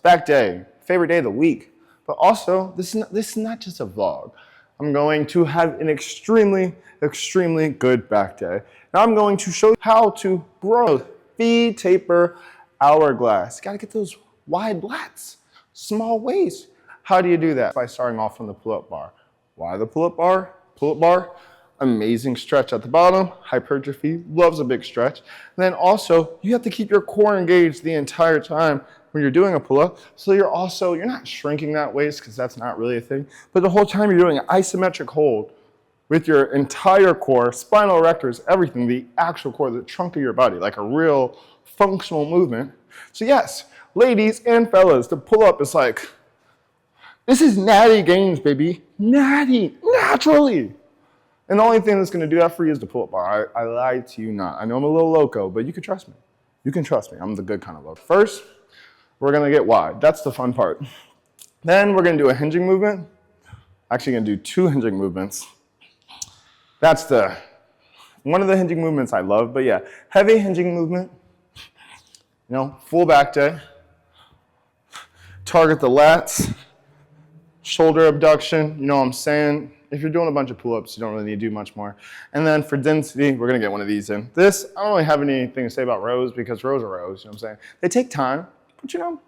back day, favorite day of the week. But also, this is not just a vlog. I'm going to have an extremely good back day. Now I'm going to show you how to grow V taper hourglass. You gotta get those wide lats, small waist. How do you do that? By starting off from the pull-up bar. Why the pull-up bar? Pull-up bar, amazing stretch at the bottom. Hypertrophy, loves a big stretch. And then also, you have to keep your core engaged the entire time when you're doing a pull-up. So you're not shrinking that waist because that's not really a thing. But the whole time you're doing an isometric hold with your entire core, spinal erectors, everything, the actual core, the trunk of your body, like a real functional movement. So yes, ladies and fellas, the pull-up is like, this is natty gains, baby. Natty, naturally. And the only thing that's gonna do that for you is the pull-up bar. I lied to you not. I know I'm a little loco, but you can trust me. You can trust me, I'm the good kind of loco. First, we're gonna get wide. That's the fun part. Then we're gonna do a hinging movement. Actually gonna do 2 hinging movements. That's one of the hinging movements I love, but yeah, heavy hinging movement. You know, full back day. Target the lats. Shoulder abduction, you know what I'm saying? If you're doing a bunch of pull-ups, you don't really need to do much more. And then for density, we're gonna get one of these in. This, I don't really have anything to say about rows because rows are rows, you know what I'm saying? They take time, but you know,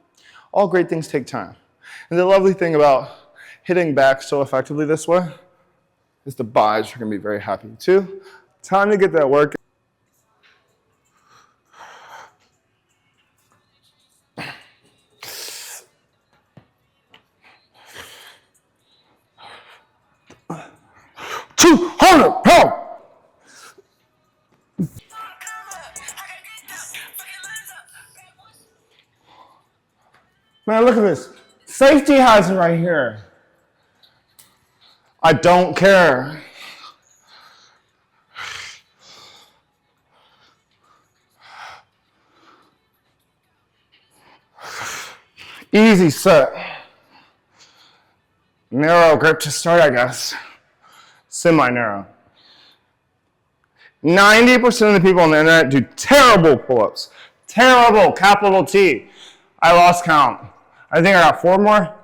all great things take time. And the lovely thing about hitting back so effectively this way is the buys are gonna be very happy too. Time to get that work. Man, look at this. Safety hazard right here. I don't care. Easy set. Narrow grip to start, I guess. Semi-narrow. 90% of the people on the internet do terrible pull-ups. Terrible, capital T. I lost count. I think I got 4 more.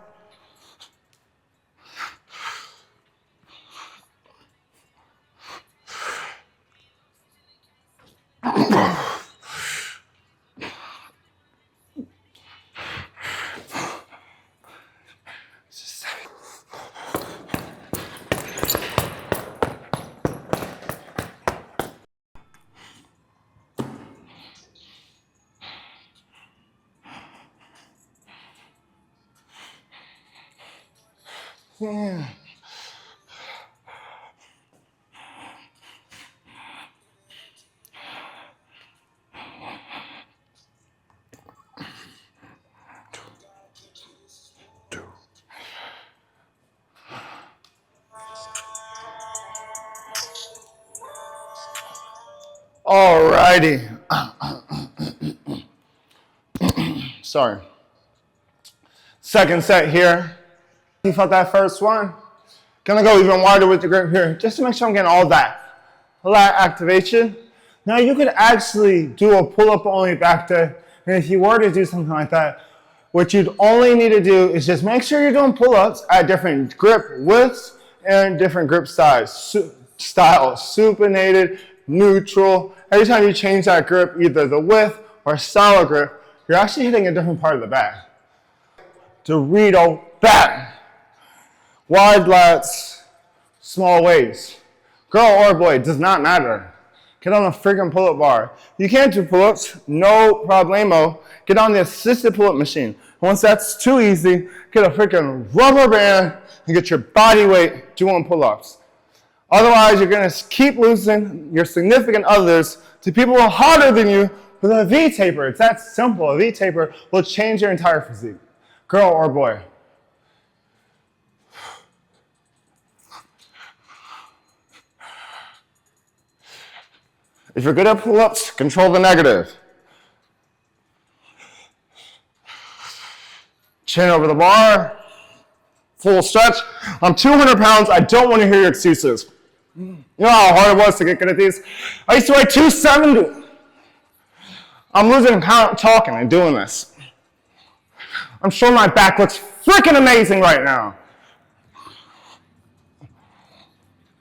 Yeah. Alrighty. Sorry. Second set here. You felt that first one? Gonna go even wider with the grip here, just to make sure I'm getting all that lat activation. Now you could actually do a pull-up only back day, and if you were to do something like that, what you'd only need to do is just make sure you're doing pull-ups at different grip widths and different grip size, style, supinated, neutral. Every time you change that grip, either the width or style of grip, you're actually hitting a different part of the back. Dorito back. Wide lats, small waist. Girl or boy, does not matter. Get on a freaking pull-up bar. You can't do pull-ups, no problemo. Get on the assisted pull-up machine. Once that's too easy, get a freaking rubber band and get your body weight doing pull-ups. Otherwise, you're gonna keep losing your significant others to people who are harder than you with a V-taper. It's that simple. A V-taper will change your entire physique. Girl or boy. If you're good at pull-ups, control the negative. Chin over the bar, full stretch. I'm 200 pounds, I don't want to hear your excuses. You know how hard it was to get good at these? I used to weigh 270. I'm losing count talking and doing this. I'm sure my back looks freaking amazing right now.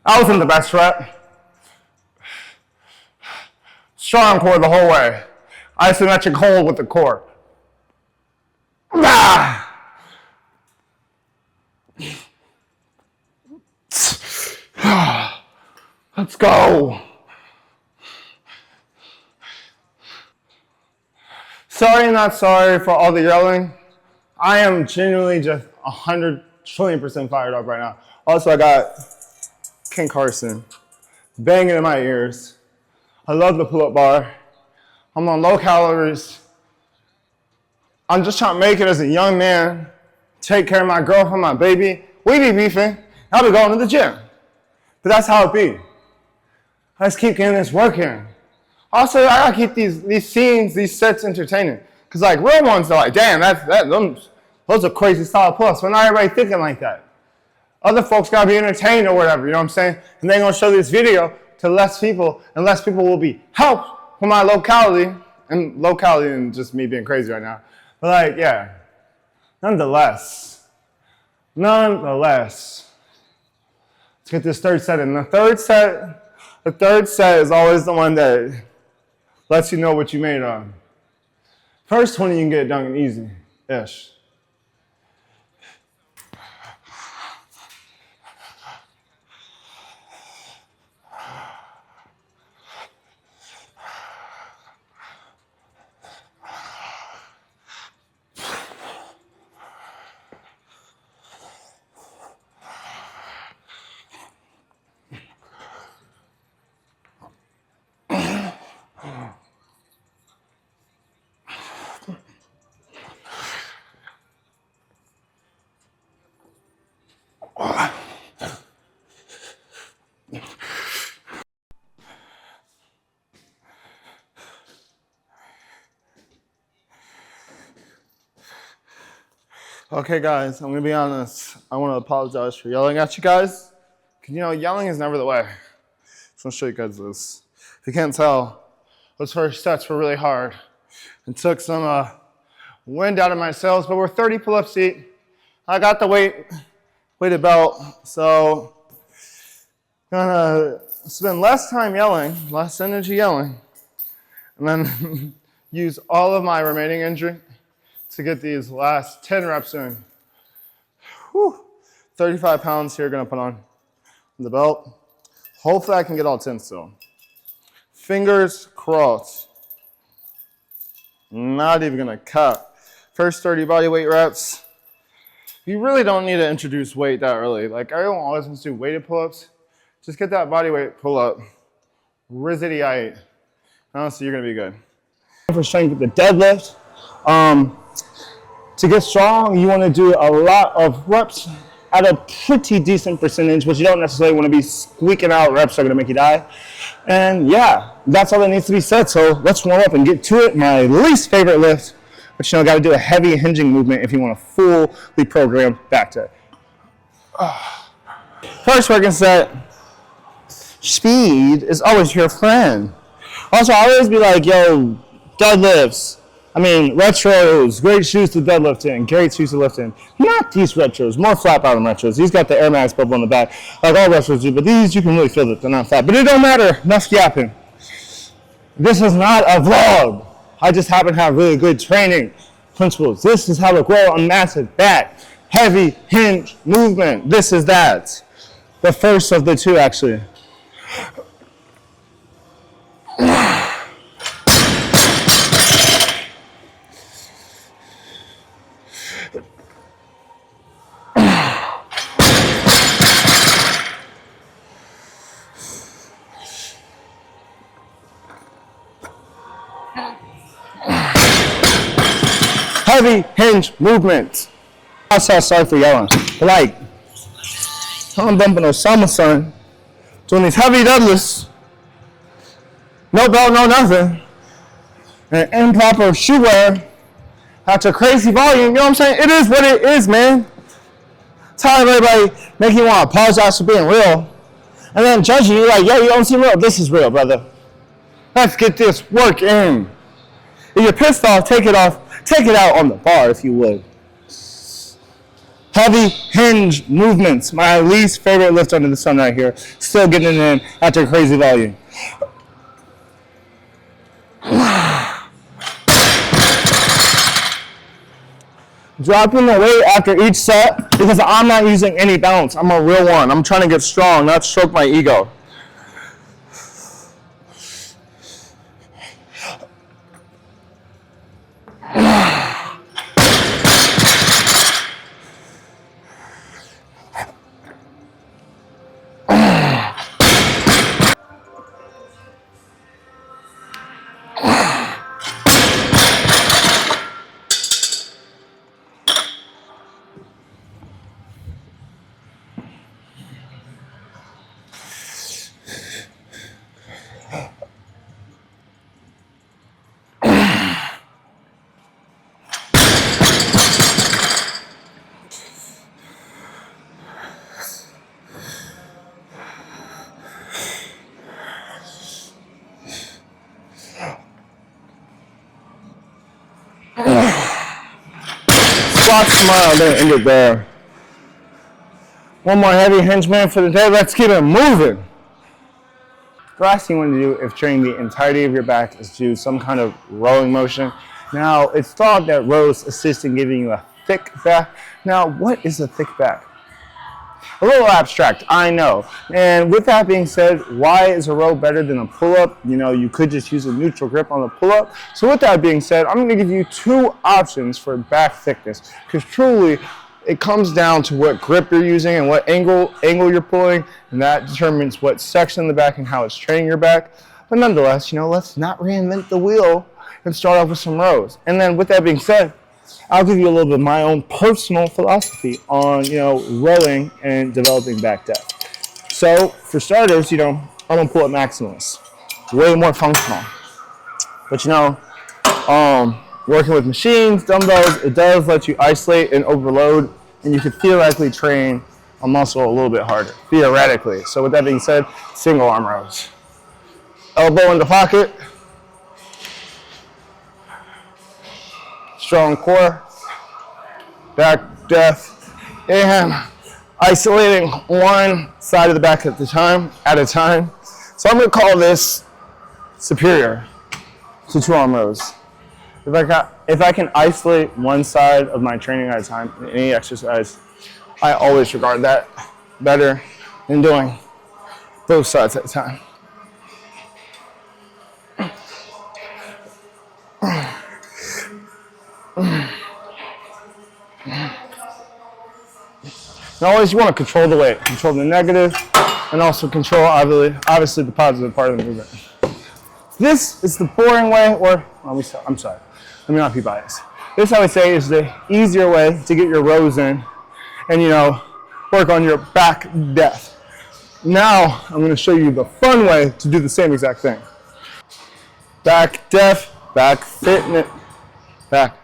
I wasn't the best rep. Strong core the whole way. Isometric hold with the core. Ah! Let's go. Sorry, not sorry for all the yelling. I am genuinely just 100 trillion% fired up right now. Also, I got King Carson banging in my ears. I love the pull-up bar. I'm on low calories. I'm just trying to make it as a young man, take care of my girlfriend, my baby. We be beefing. I'll be going to the gym. But that's how it be. Let's keep getting this work in. Also, I gotta keep these scenes, these sets entertaining. Cause like real ones are like, damn, those are crazy solid pull-ups. But not everybody thinking like that. Other folks gotta be entertained or whatever, you know what I'm saying? And they're gonna show this video to less people, and less people will be helped from my locality and just me being crazy right now. But like, yeah, nonetheless, let's get this third set in. The third set is always the one that lets you know what you made on. First 20 you can get it done easy-ish. Okay, guys, I'm gonna be honest. I want to apologize for yelling at you guys. Cause you know, yelling is never the way. So I'll show you guys this. If you can't tell, those first sets were really hard and took some wind out of my sails. But we're 30 pull-ups deep. I got the weighted belt, so gonna spend less time yelling, less energy yelling, and then use all of my remaining energy to get these last 10 reps in. Whew. 35 pounds here, gonna put on the belt. Hopefully I can get all 10 still. Fingers crossed. Not even gonna cut. First 30 body weight reps. You really don't need to introduce weight that early. Like everyone always wants to do weighted pull-ups. Just get that body weight pull-up. Rizzity-ite. Honestly, you're gonna be good. For strength with the deadlift. To get strong, you want to do a lot of reps at a pretty decent percentage, but you don't necessarily want to be squeaking out reps that are going to make you die. And yeah, that's all that needs to be said. So let's warm up and get to it. My least favorite lift, but you know, got to do a heavy hinging movement if you want to fully program back to it. First working set, speed is always your friend. Also, I always be like, yo, deadlifts. I mean, retros, great shoes to deadlift in, great shoes to lift in. Not these retros, more flat bottom retros. These got the Air Max bubble on the back, like all retros do, but these you can really feel that they're not flat. But it don't matter, enough yapping. This is not a vlog. I just happen to have really good training principles. This is how to grow a massive back. Heavy hinge movement. This is that. The first of the two, actually. Heavy hinge movement. I'm so sorry for yelling. But like, I'm bumping Osama, son, doing these heavy deadlifts. No belt, no nothing. And improper shoe wear. After crazy volume, you know what I'm saying? It is what it is, man. Telling everybody, making you want to apologize for being real. And then judging you like, yo, you don't seem real. This is real, brother. Let's get this work in. If you're pissed off, take it out on the bar if you would. Heavy hinge movements, my least favorite lift under the sun right here. Still getting it in after a crazy volume. Dropping the weight after each set because I'm not using any balance. I'm a real one. I'm trying to get strong, not stroke my ego. Squat smile, then end it there. One more heavy hinge man for the day. Let's keep it moving. The last thing you want to do if training the entirety of your back is do some kind of rowing motion. Now, it's thought that rows assist in giving you a thick back. Now, what is a thick back? A little abstract, I know. And with that being said, why is a row better than a pull-up? You know, you could just use a neutral grip on the pull-up. So with that being said, I'm going to give you two options for back thickness, because truly it comes down to what grip you're using and what angle you're pulling, and that determines what section of the back and how it's training your back. But nonetheless, you know, let's not reinvent the wheel and start off with some rows. And then with that being said, I'll give you a little bit of my own personal philosophy on, you know, rowing and developing back depth. So for starters, you know, I'm a pull-up maximalist, way more functional. But you know, working with machines, dumbbells, it does let you isolate and overload, and you could theoretically train a muscle a little bit harder, theoretically. So with that being said, single arm rows. Elbow in the pocket. Strong core, back depth, and isolating one side of the back at a time. So I'm going to call this superior to two arm rows. If I can isolate one side of my training at a time in any exercise, I always regard that better than doing both sides at a time. And always you want to control the weight, control the negative, and also control obviously the positive part of the movement. This is the boring way, or I'm sorry, let me not be biased. This, I would say, is the easier way to get your rows in and, you know, work on your back depth. Now I'm going to show you the fun way to do the same exact thing. Back depth, back fitness, back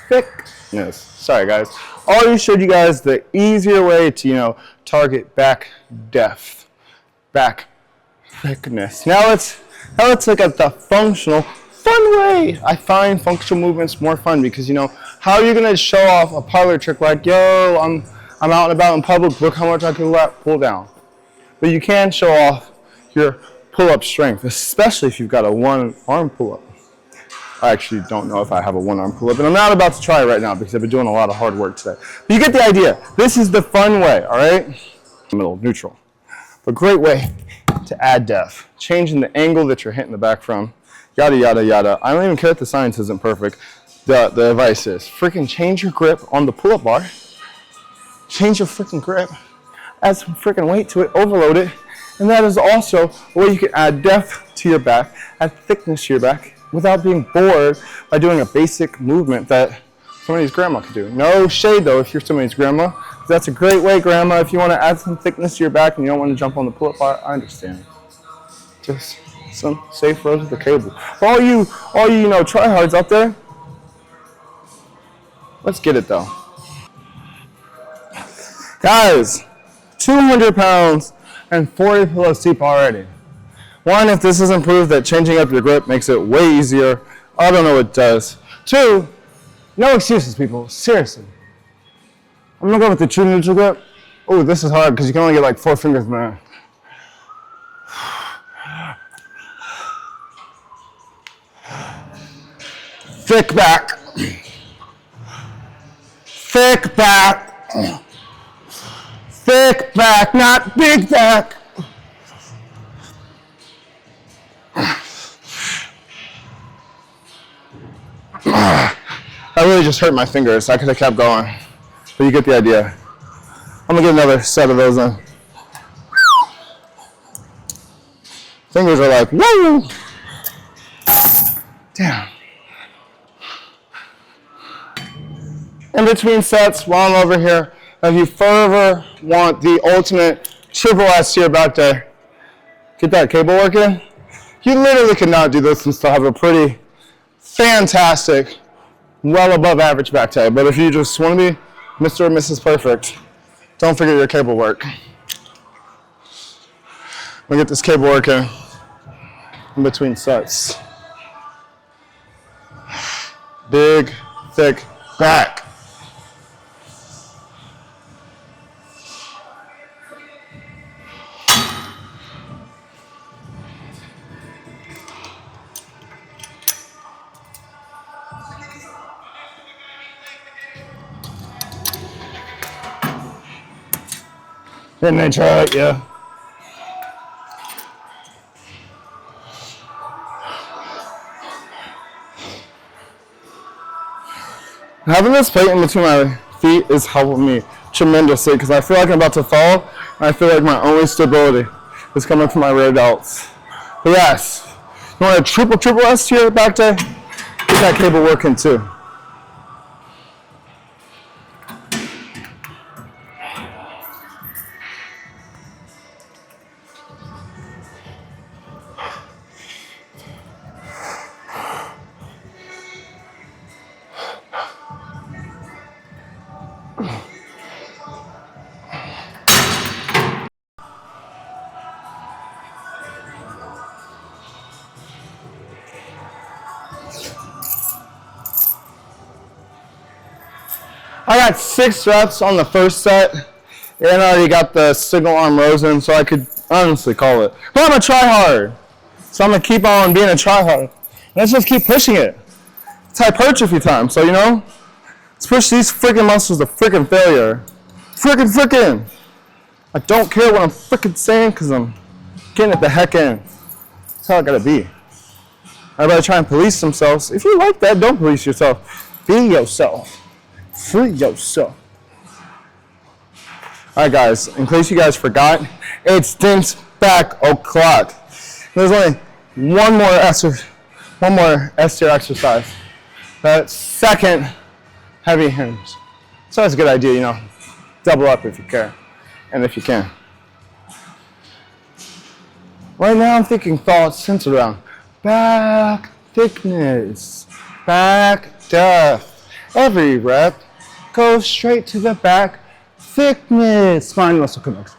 thickness. Sorry guys. I already showed you guys the easier way to, you know, target back depth, back thickness. Now let's look at the functional, fun way. I find functional movements more fun because, you know, how are you gonna show off a parlor trick like, yo, I'm out and about in public, look how much I can pull down. But you can show off your pull-up strength, especially if you've got a one-arm pull-up. I actually don't know if I have a one-arm pull-up, and I'm not about to try it right now because I've been doing a lot of hard work today. But you get the idea. This is the fun way, all right? Middle, neutral. But great way to add depth. Changing the angle that you're hitting the back from, yada, yada, yada. I don't even care if the science isn't perfect. The advice is freaking change your grip on the pull-up bar. Change your freaking grip. Add some freaking weight to it, overload it. And that is also a way you can add depth to your back, add thickness to your back, without being bored by doing a basic movement that somebody's grandma could do. No shade though if you're somebody's grandma. That's a great way, grandma, if you want to add some thickness to your back and you don't want to jump on the pull-up bar, I understand. Just some safe rows with the cable. All you know, tryhards out there, let's get it though. Guys, 200 pounds and 40 kilos deep already. One, if this doesn't prove that changing up your grip makes it way easier, I don't know what does. Two, no excuses, people. Seriously. I'm gonna go with the true neutral grip. Oh, this is hard because you can only get like 4 fingers, man. Thick back. Thick back. Thick back, not big back. I really just hurt my fingers. I could have kept going, but you get the idea. I'm gonna get another set of those in. Fingers are like, woo! Damn. In between sets, while I'm over here, if you further want the ultimate triple S to your back day, get that cable working. You literally cannot do this and still have a pretty fantastic, well above average back day. But if you just want to be Mr. or Mrs. Perfect, don't forget your cable work. I'm gonna get this cable working in between sets. Big, thick back. Didn't they try it? Yeah. Having this plate in between my feet is helping me tremendously because I feel like I'm about to fall, and I feel like my only stability is coming from my rear delts. But yes, you want a triple S to your back day? Get that cable working too. I got 6 reps on the first set, and I already got the single arm rows in, so I could honestly call it. But I'm a try-hard, so I'm going to keep on being a try-hard. Let's just keep pushing it. It's hypertrophy time, so you know, let's push these freaking muscles to freaking failure. Freaking. I don't care what I'm freaking saying because I'm getting it the heck in. That's how I gotta be. Everybody try and police themselves. If you like that, don't police yourself. Be yourself. Free yourself. Alright guys, in case you guys forgot, it's dense back o'clock. There's only one more S tier exercise. That second heavy hinge. So that's a good idea, you know. Double up if you care, and if you can. Right now I'm thinking thoughts centered around back thickness, back depth. Every rep goes straight to the back thickness. Spine muscle connection.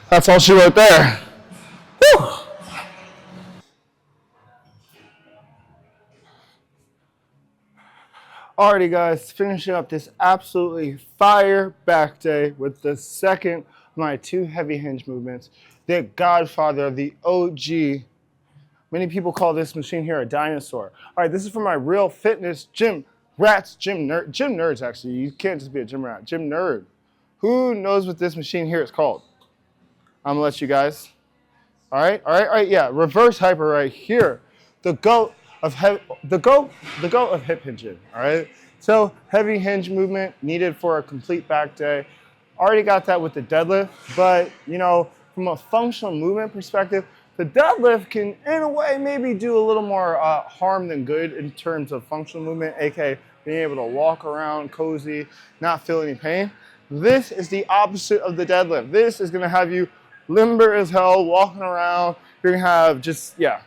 That's all she wrote there. Whew. Alrighty guys, finishing up this absolutely fire back day with the second of my 2 heavy hinge movements. The godfather of the OG. Many people call this machine here a dinosaur. Alright, this is for my real fitness gym rats, gym nerds actually. You can't just be a gym rat, gym nerd. Who knows what this machine here is called? I'm gonna let you guys. All right, yeah. Reverse hyper right here. The goat of hip hinging. All right. So heavy hinge movement needed for a complete back day. Already got that with the deadlift, but you know, from a functional movement perspective, the deadlift can, in a way, maybe do a little more harm than good in terms of functional movement, aka being able to walk around cozy, not feel any pain. This is the opposite of the deadlift. This is gonna have you limber as hell, walking around. You're gonna have just, yeah,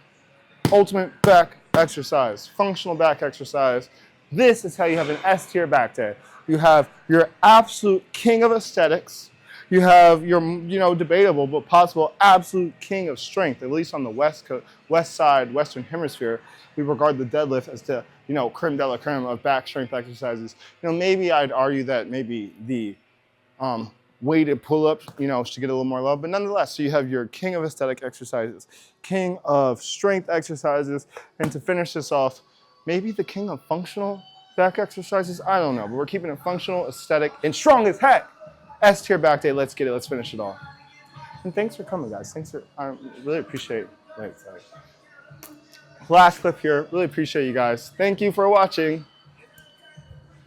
ultimate back exercise, functional back exercise. This is how you have an S tier back day. You have your absolute king of aesthetics. You have your, debatable but possible absolute king of strength, at least on the west side, Western hemisphere. We regard the deadlift as the, creme de la creme of back strength exercises. Maybe I'd argue that maybe the weighted pull-ups, should get a little more love, but nonetheless, so you have your king of aesthetic exercises, king of strength exercises, and to finish this off, maybe the king of functional back exercises. I don't know, but we're keeping it functional, aesthetic, and strong as heck. S tier back day. Let's get it. Let's finish it all. And thanks for coming, guys. I really appreciate. Wait, sorry. Last clip here. Really appreciate you guys. Thank you for watching.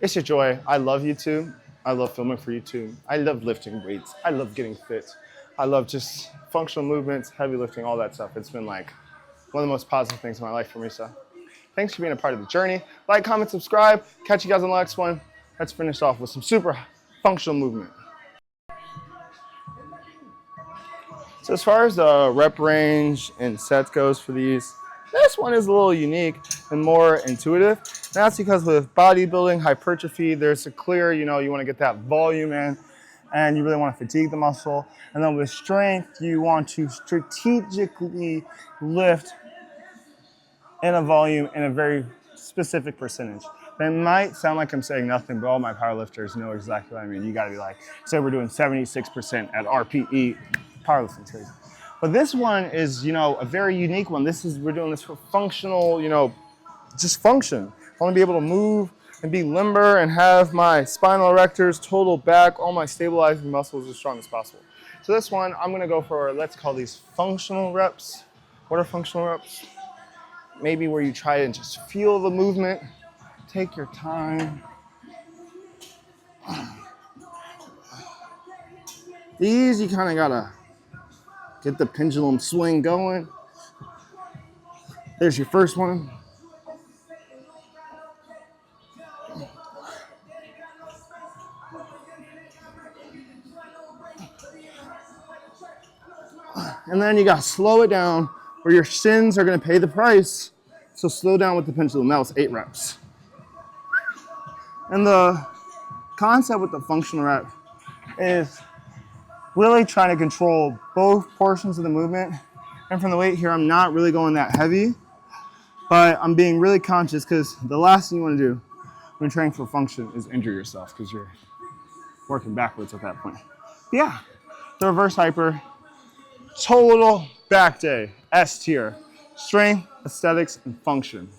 It's your joy. I love YouTube. I love filming for YouTube. I love lifting weights. I love getting fit. I love just functional movements, heavy lifting, all that stuff. It's been like one of the most positive things in my life for me. So thanks for being a part of the journey. Like, comment, subscribe. Catch you guys on the next one. Let's finish off with some super functional movement. So as far as the rep range and sets goes for these, this one is a little unique and more intuitive. And that's because with bodybuilding, hypertrophy, there's a clear, you want to get that volume in and you really want to fatigue the muscle. And then with strength, you want to strategically lift in a volume in a very specific percentage. That might sound like I'm saying nothing, but all my powerlifters know exactly what I mean. You got to be like, say we're doing 76% at RPE. Powerlifting crazy. But this one is, a very unique one. We're doing this for functional, just function. I want to be able to move and be limber and have my spinal erectors, total back, all my stabilizing muscles as strong as possible. So this one, I'm going to go for, let's call these functional reps. What are functional reps? Maybe where you try and just feel the movement. Take your time. These, you kind of got to get the pendulum swing going. There's your first one. And then you got to slow it down or your shins are going to pay the price. So slow down with the pendulum. That was 8 reps. And the concept with the functional rep is really trying to control both portions of the movement. And from the weight here, I'm not really going that heavy, but I'm being really conscious because the last thing you want to do when training for function is injure yourself because you're working backwards at that point. But yeah, the reverse hyper, total back day, S tier, strength, aesthetics, and function.